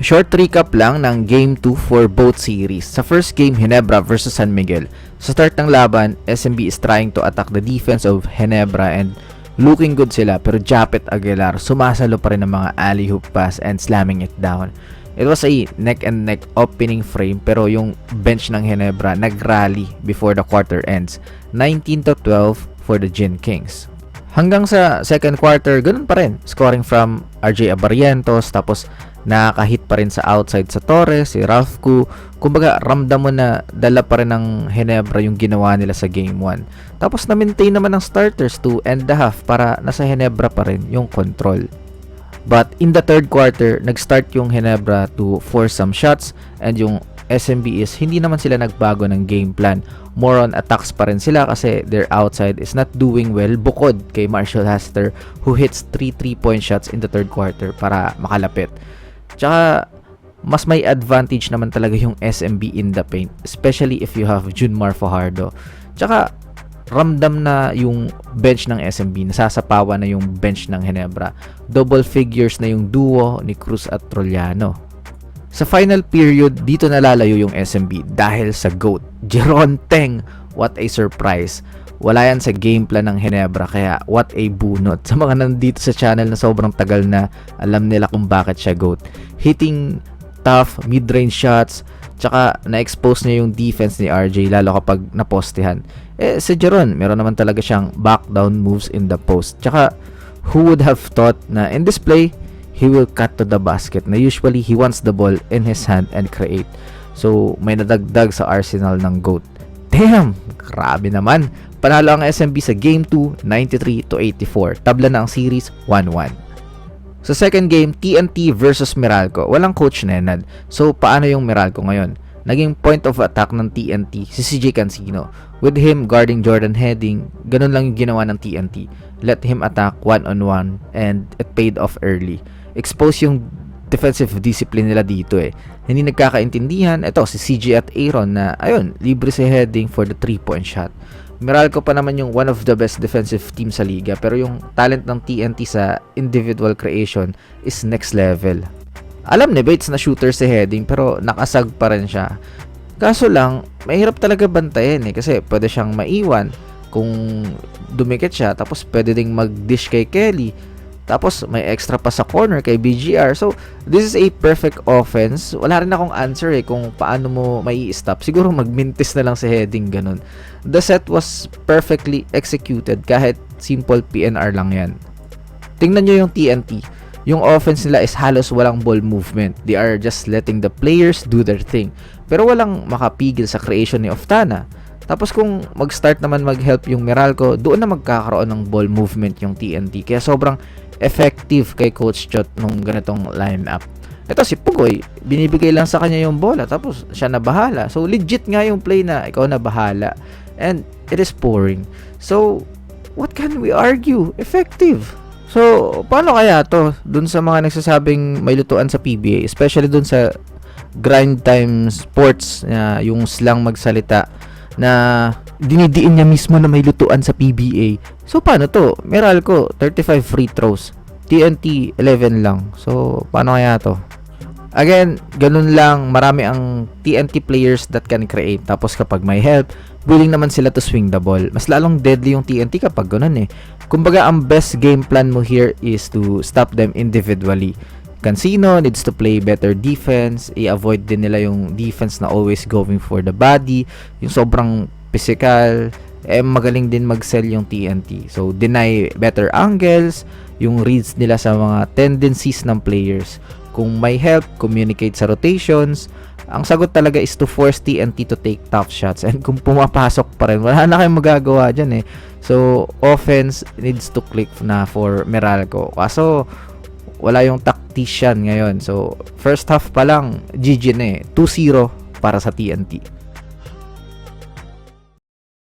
Short recap lang ng Game 2 for both series. Sa first game, Ginebra versus San Miguel. Sa start ng laban, SMB is trying to attack the defense of Ginebra and looking good sila, pero Japet Aguilar sumasalo pa rin ng mga alley-hoop pass and slamming it down. It was a neck and neck opening frame, pero yung bench ng Ginebra nag-rally before the quarter ends. 19-12 for the Gin Kings. Hanggang sa second quarter, ganun pa rin. Scoring from RJ Abarrientos, tapos nakahit pa rin sa outside sa Torres, si Ralph Koo. Kumbaga, ramdam mo na dala pa rin ng Ginebra yung ginawa nila sa game 1. Tapos na-maintain naman ng starters to end the half para nasa Ginebra pa rin yung control. But in the third quarter, nag-start yung Ginebra to force some shots, and yung SMB is hindi naman sila nagbago ng game plan. More on attacks pa rin sila kasi their outside is not doing well, bukod kay Marshall Haster who hits 3 3-point shots in the third quarter para makalapit. Tsaka mas may advantage naman talaga yung SMB in the paint, especially if you have Junmar Fajardo. Tsaka ramdam na yung bench ng SMB, nasasapawan na yung bench ng Ginebra. Double figures na yung duo ni Cruz at Trollano. Sa final period, dito nalalayo yung SMB dahil sa GOAT, Jeron Teng. What a surprise. Wala yan sa game plan ng Ginebra, kaya what a bunot. Sa mga nandito sa channel na sobrang tagal na, alam nila kung bakit siya GOAT. Hitting tough mid-range shots, tsaka na-expose niya yung defense ni RJ lalo kapag napostehan. Si Jeron, meron naman talaga siyang back down moves in the post. Tsaka who would have thought na in this play, he will cut to the basket na usually he wants the ball in his hand and create. So may nadagdag sa arsenal ng GOAT. Damn! Grabe naman. Panalo ang SMB sa Game 2, 93-84. Tabla na ang series, 1-1. Sa second game, TNT versus Meralco. Walang coach Nenad. So paano yung Meralco ngayon? Naging point of attack ng TNT si CJ Cancino. With him guarding Jordan Heading, ganun lang yung ginawa ng TNT. Let him attack one-on-one and it paid off early. Expose yung defensive discipline nila dito eh. Hindi nagkakaintindihan. Ito si CJ at Aaron na ayun, libre si Heading for the 3-point shot. Meralco pa naman yung one of the best defensive team sa liga, pero yung talent ng TNT sa individual creation is next level. Alam ni Bates na shooter si Heading, pero nakasag pa rin siya. Kaso lang, mahirap talaga bantayan eh, kasi pwede siyang maiwan kung dumikit siya, tapos pwede ding mag-dish kay Kelly, tapos may extra pa sa corner kay BGR. So this is a perfect offense. Wala rin akong answer eh kung paano mo mai-stop. Siguro magmintis na lang si Heading, ganun. The set was perfectly executed kahit simple PNR lang yan. Tingnan nyo yung TNT. Yung offense nila is halos walang ball movement. They are just letting the players do their thing. Pero walang makapigil sa creation ni Oftana. Tapos kung mag-start naman mag-help yung Meralco, doon na magkakaroon ng ball movement yung TNT. Kaya sobrang effective kay Coach Chot nung ganitong lineup. Ito si Pugoy, binibigay lang sa kanya yung bola, tapos siya na bahala. So legit nga yung play na ikaw na bahala. And it is pouring. So what can we argue? Effective. So paano kaya to dun sa mga nagsasabing may lutuan sa PBA, especially dun sa grind time sports na yung slang magsalita na dinidiin niya mismo na may lutuan sa PBA. So paano to? Meralco 35 free throws, TNT 11 lang. So paano kaya to? Again, ganun lang, marami ang TNT players that can create. Tapos kapag may help, willing naman sila to swing the ball. Mas lalong deadly yung TNT kapag ganun eh. Kumbaga, ang best game plan mo here is to stop them individually. Cancino needs to play better defense. I-avoid din nila yung defense na always going for the body. Yung sobrang physical. Magaling din mag-sell yung TNT. So, deny better angles. Yung reads nila sa mga tendencies ng players. Kung may help, communicate sa rotations. Ang sagot talaga is to force TNT to take tough shots. And kung pumapasok pa rin, wala na kayong magagawa dyan eh. So, offense needs to click na for Meralco. Kaso, wala yung tactician ngayon. So, first half pa lang, GG na eh. 2-0 para sa TNT.